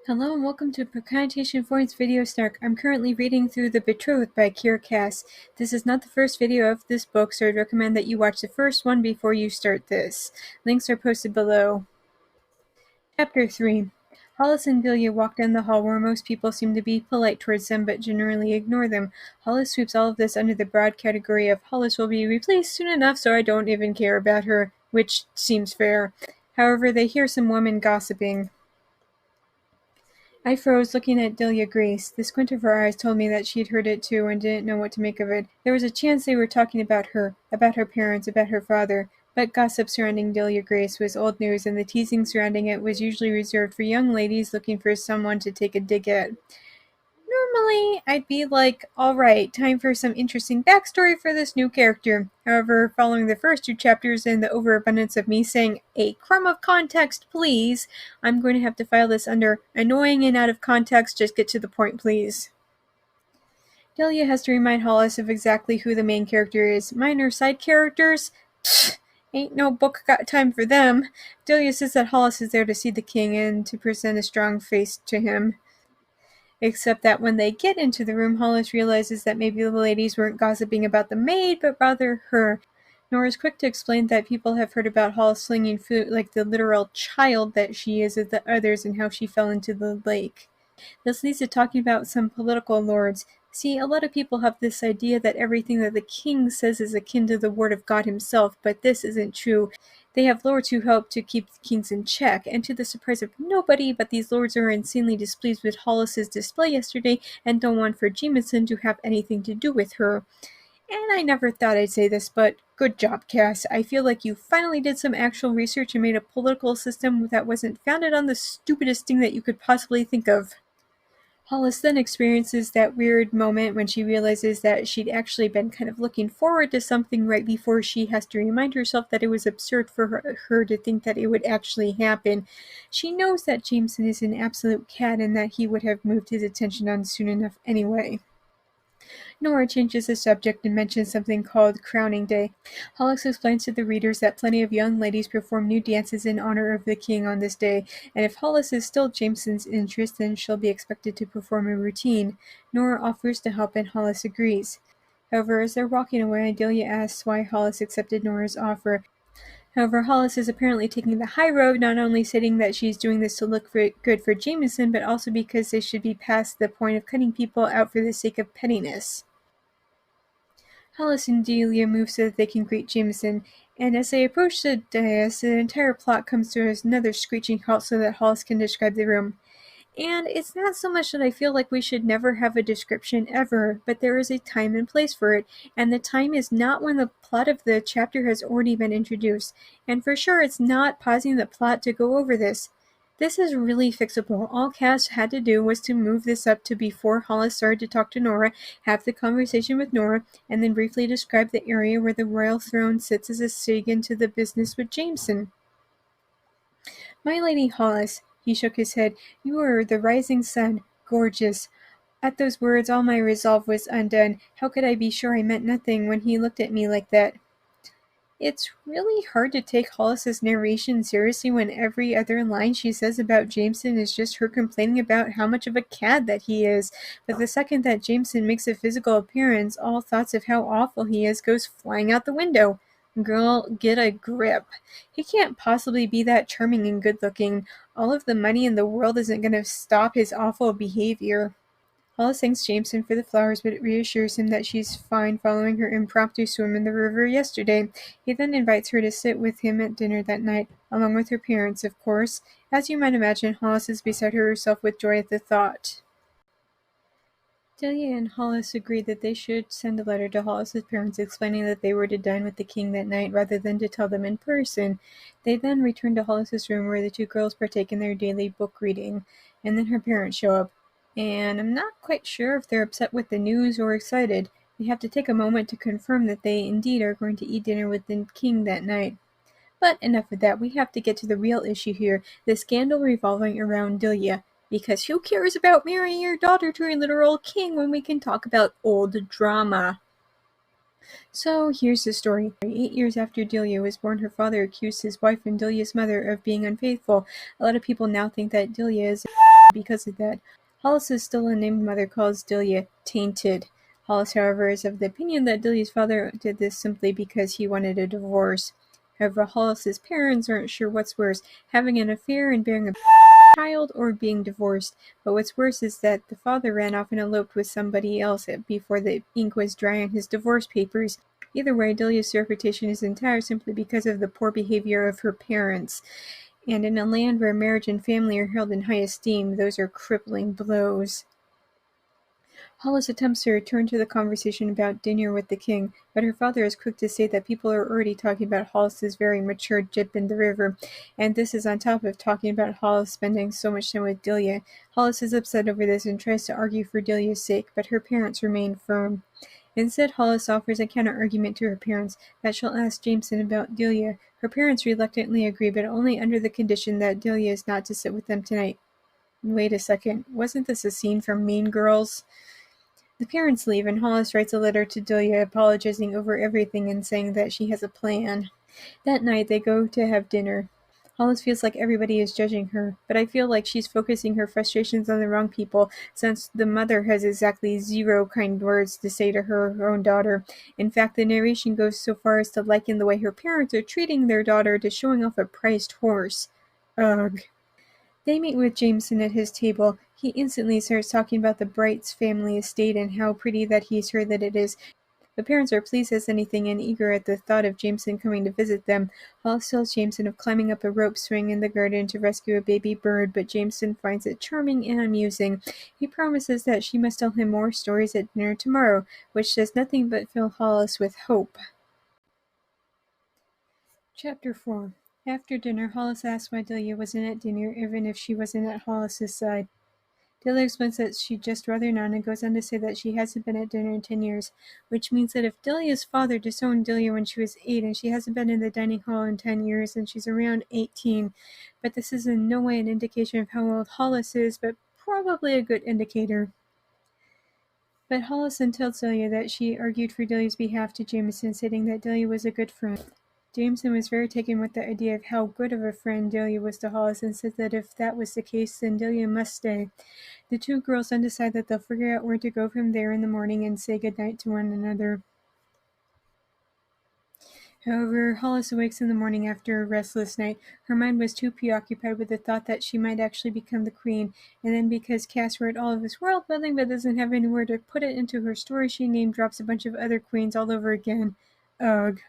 Hello and welcome to Comprehension Voice Video Snark. I'm currently reading through The Betrothed by Kiera Cass. This is not the first video of this book, so I'd recommend that you watch the first one before you start this. Links are posted below. Chapter 3. Hollis and Dalia walk down the hall where most people seem to be polite towards them but generally ignore them. Hollis sweeps all of this under the broad category of Hollis will be replaced soon enough so I don't even care about her, which seems fair. However, they hear some women gossiping. I froze, looking at Dalia Grace. The squint of her eyes told me that she'd heard it too and didn't know what to make of it. There was a chance they were talking about her parents, about her father. But gossip surrounding Dalia Grace was old news, and the teasing surrounding it was usually reserved for young ladies looking for someone to take a dig at. Normally, I'd be like, alright, time for some interesting backstory for this new character. However, following the first two chapters and the overabundance of me saying, a crumb of context, please, I'm going to have to file this under annoying and out of context, just get to the point, please. Delia has to remind Hollis of exactly who the main character is. Minor side characters? Pfft, ain't no book got time for them. Delia says that Hollis is there to see the king and to present a strong face to him. Except that when they get into the room, Hollis realizes that maybe the ladies weren't gossiping about the maid, but rather her. Nora's quick to explain that people have heard about Hollis slinging food like the literal child that she is of the others and how she fell into the lake. This leads to talking about some political lords. See, a lot of people have this idea that everything that the king says is akin to the word of God himself, but this isn't true. They have lords who help to keep the kings in check, and to the surprise of nobody but these lords are insanely displeased with Hollis's display yesterday and don't want for Jameson to have anything to do with her. And I never thought I'd say this, but good job, Cass. I feel like you finally did some actual research and made a political system that wasn't founded on the stupidest thing that you could possibly think of. Hollis then experiences that weird moment when she realizes that she'd actually been kind of looking forward to something right before she has to remind herself that it was absurd for her to think that it would actually happen. She knows that Jameson is an absolute cad and that he would have moved his attention on soon enough anyway. Nora changes the subject and mentions something called Crowning Day. Hollis explains to the readers that plenty of young ladies perform new dances in honor of the king on this day, and if Hollis is still Jameson's interest, then she'll be expected to perform a routine. Nora offers to help and Hollis agrees. However, as they're walking away, Delia asks why Hollis accepted Nora's offer. However, Hollis is apparently taking the high road, not only stating that she's doing this to look good for Jameson, but also because they should be past the point of cutting people out for the sake of pettiness. Hollis and Delia move so that they can greet Jameson, and as they approach the dais, the entire plot comes to another screeching halt so that Hollis can describe the room. And it's not so much that I feel like we should never have a description ever, but there is a time and place for it, and the time is not when the plot of the chapter has already been introduced, and for sure it's not pausing the plot to go over this. This is really fixable. All Cass had to do was to move this up to before Hollis started to talk to Nora, have the conversation with Nora, and then briefly describe the area where the royal throne sits as a sig into the business with Jameson. My Lady Hollis, he shook his head, you are the rising sun, gorgeous. At those words all my resolve was undone. How could I be sure I meant nothing when he looked at me like that? It's really hard to take Hollis's narration seriously when every other line she says about Jameson is just her complaining about how much of a cad that he is. But the second that Jameson makes a physical appearance, all thoughts of how awful he is goes flying out the window. Girl, get a grip. He can't possibly be that charming and good-looking. All of the money in the world isn't going to stop his awful behavior. Hollis thanks Jameson for the flowers, but it reassures him that she's fine following her impromptu swim in the river yesterday. He then invites her to sit with him at dinner that night, along with her parents, of course. As you might imagine, Hollis is beside herself with joy at the thought. Delia and Hollis agreed that they should send a letter to Hollis's parents explaining that they were to dine with the king that night rather than to tell them in person. They then return to Hollis's room where the two girls partake in their daily book reading, and then her parents show up. And I'm not quite sure if they're upset with the news or excited. We have to take a moment to confirm that they indeed are going to eat dinner with the king that night. But enough of that, we have to get to the real issue here, the scandal revolving around Delia. Because who cares about marrying your daughter to a literal king when we can talk about old drama? So here's the story. 8 years after Delia was born, her father accused his wife and Delia's mother of being unfaithful. A lot of people now think that Delia is because of that. Hollis's still unnamed mother calls Dalia tainted. Hollis, however, is of the opinion that Dalia's father did this simply because he wanted a divorce. However, Hollis's parents aren't sure what's worse, having an affair and bearing a child or being divorced. But what's worse is that the father ran off and eloped with somebody else before the ink was dry on his divorce papers. Either way, Dalia's reputation is entire simply because of the poor behavior of her parents. And in a land where marriage and family are held in high esteem, those are crippling blows. Hollis attempts to return to the conversation about dinner with the king, but her father is quick to say that people are already talking about Hollis's very mature dip in the river, and this is on top of talking about Hollis spending so much time with Dalia. Hollis is upset over this and tries to argue for Dalia's sake, but her parents remain firm. Instead, Hollis offers a counter-argument to her parents that she'll ask Jameson about Dalia. Her parents reluctantly agree, but only under the condition that Dalia is not to sit with them tonight. Wait a second, wasn't this a scene from Mean Girls? The parents leave, and Hollis writes a letter to Dalia apologizing over everything and saying that she has a plan. That night, they go to have dinner. Hollis feels like everybody is judging her, but I feel like she's focusing her frustrations on the wrong people, since the mother has exactly 0 kind words to say to her own daughter. In fact, the narration goes so far as to liken the way her parents are treating their daughter to showing off a priced horse. Ugh. They meet with Jameson at his table. He instantly starts talking about the Brights family estate and how pretty that he's heard that it is. The parents are pleased as anything and eager at the thought of Jameson coming to visit them. Hollis tells Jameson of climbing up a rope swing in the garden to rescue a baby bird, but Jameson finds it charming and amusing. He promises that she must tell him more stories at dinner tomorrow, which does nothing but fill Hollis with hope. Chapter 4. After dinner, Hollis asks why Dalia wasn't at dinner, even if she wasn't at Hollis's side. Dalia explains that she'd just rather not and goes on to say that she hasn't been at dinner in 10 years, which means that if Dalia's father disowned Dalia when she was 8 and she hasn't been in the dining hall in 10 years, then she's around 18. But this is in no way an indication of how old Hollis is, but probably a good indicator. But Hollis then tells Dalia that she argued for Dalia's behalf to Jameson, stating that Dalia was a good friend. Jameson was very taken with the idea of how good of a friend Dalia was to Hollis and said that if that was the case, then Dalia must stay. The two girls then decide that they'll figure out where to go from there in the morning and say goodnight to one another. However, Hollis awakes in the morning after a restless night. Her mind was too preoccupied with the thought that she might actually become the queen, and then because Cass wrote all of this world building but doesn't have anywhere to put it into her story, she name drops a bunch of other queens all over again. Ugh.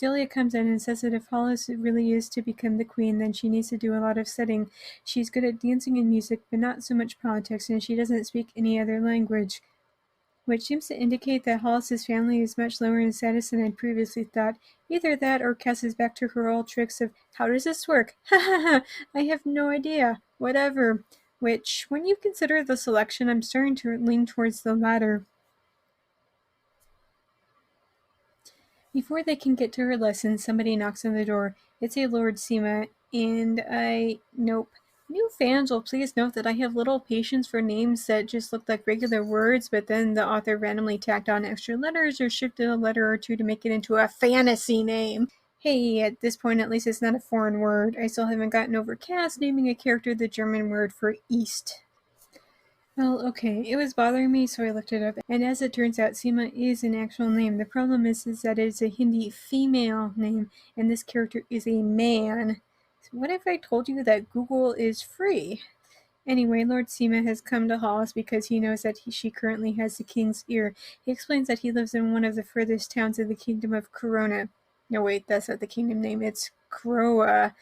Dalia comes in and says that if Hollis really is to become the queen, then she needs to do a lot of studying. She's good at dancing and music, but not so much politics, and she doesn't speak any other language, which seems to indicate that Hollis's family is much lower in status than I'd previously thought. Either that, or Cass is back to her old tricks of, how does this work? Ha ha ha, I have no idea. Whatever. Which, when you consider the selection, I'm starting to lean towards the latter. Before they can get to her lesson, somebody knocks on the door. It's a Lord Seema, and nope. New fans will please note that I have little patience for names that just look like regular words, but then the author randomly tacked on extra letters or shifted a letter or two to make it into a fantasy name. Hey, at this point at least it's not a foreign word. I still haven't gotten over Cass naming a character the German word for east. Well, okay, it was bothering me, so I looked it up, and as it turns out, Seema is an actual name. The problem is that it is a Hindi female name, and this character is a man. So what if I told you that Google is free? Anyway, Lord Seema has come to Hollis because he knows that she currently has the king's ear. He explains that he lives in one of the furthest towns of the kingdom of Corona. No, wait, that's not the kingdom name, it's Croa.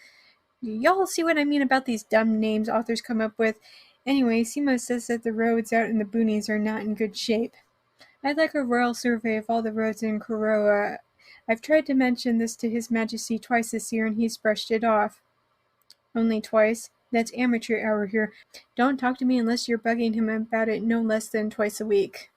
Y'all see what I mean about these dumb names authors come up with? Anyway, Seema says that the roads out in the boonies are not in good shape. I'd like a royal survey of all the roads in Koroa. I've tried to mention this to His Majesty twice this year and he's brushed it off. Only twice? That's amateur hour here. Don't talk to me unless you're bugging him about it no less than twice a week.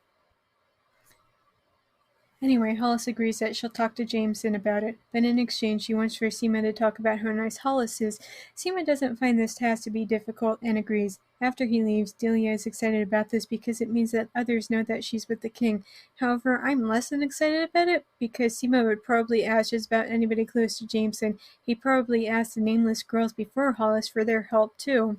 Anyway, Hollis agrees that she'll talk to Jameson about it, but in exchange she wants for Seema to talk about how nice Hollis is. Seema doesn't find this task to be difficult and agrees. After he leaves, Dalia is excited about this because it means that others know that she's with the king. However, I'm less than excited about it because Seema would probably ask just about anybody close to Jameson. He probably asked the nameless girls before Hollis for their help too.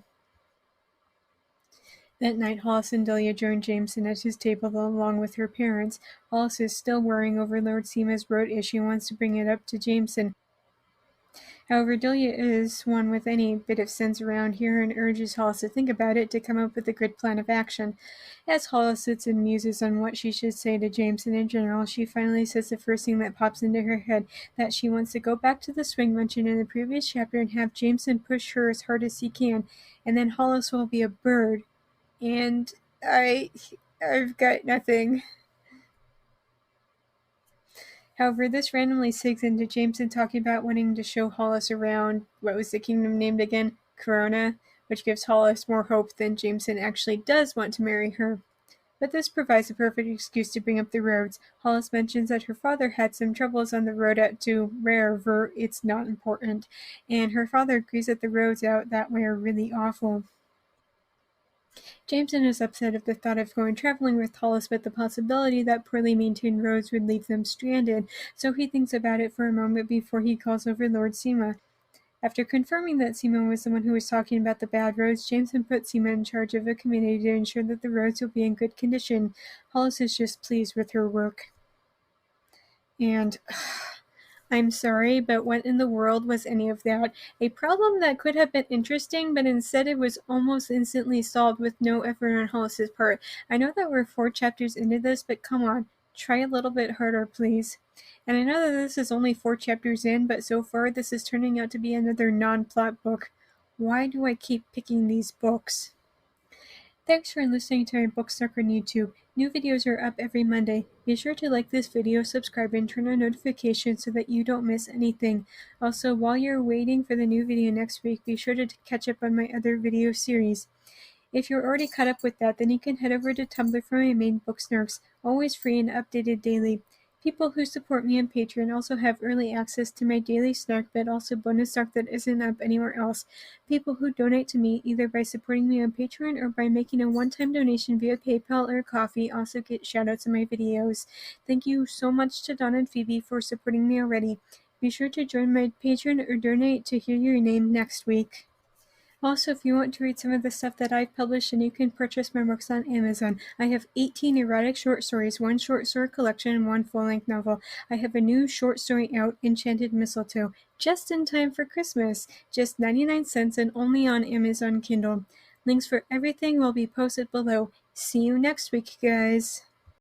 That night, Hollis and Delia join Jameson at his table along with her parents. Hollis is still worrying over Lord Seema's road issue and wants to bring it up to Jameson. However, Delia is one with any bit of sense around here and urges Hollis to think about it to come up with a good plan of action. As Hollis sits and muses on what she should say to Jameson in general, she finally says the first thing that pops into her head, that she wants to go back to the swing mentioned in the previous chapter and have Jameson push her as hard as he can, and then Hollis will be a bird. And I've got nothing. However, this randomly segues into Jameson talking about wanting to show Hollis around, what was the kingdom named again? Corona, which gives Hollis more hope than Jameson actually does want to marry her. But this provides a perfect excuse to bring up the roads. Hollis mentions that her father had some troubles on the road out to wherever, it's not important, and her father agrees that the roads out that way are really awful. Jameson is upset at the thought of going traveling with Hollis, but the possibility that poorly maintained roads would leave them stranded, so he thinks about it for a moment before he calls over Lord Seema. After confirming that Seema was the one who was talking about the bad roads, Jameson put Seema in charge of a committee to ensure that the roads will be in good condition. Hollis is just pleased with her work. And I'm sorry, but what in the world was any of that? A problem that could have been interesting, but instead it was almost instantly solved with no effort on Hollis's part. I know that we're 4 chapters into this, but come on, try a little bit harder, please. And I know that this is only 4 chapters in, but so far this is turning out to be another non-plot book. Why do I keep picking these books? Thanks for listening to my book Snark on YouTube. New videos are up every Monday. Be sure to like this video, subscribe, and turn on notifications so that you don't miss anything. Also, while you're waiting for the new video next week, be sure to catch up on my other video series. If you're already caught up with that, then you can head over to Tumblr for my main book Snarks, always free and updated daily. People who support me on Patreon also have early access to my daily Snark, but also bonus Snark that isn't up anywhere else. People who donate to me, either by supporting me on Patreon or by making a one-time donation via PayPal or Ko-fi, also get shoutouts in my videos. Thank you so much to Don and Phoebe for supporting me already. Be sure to join my Patreon or donate to hear your name next week. Also, if you want to read some of the stuff that I've published, and you can purchase my books on Amazon. I have 18 erotic short stories, 1 short story collection, and 1 full-length novel. I have a new short story out, Enchanted Mistletoe, just in time for Christmas. Just 99 cents and only on Amazon Kindle. Links for everything will be posted below. See you next week, guys.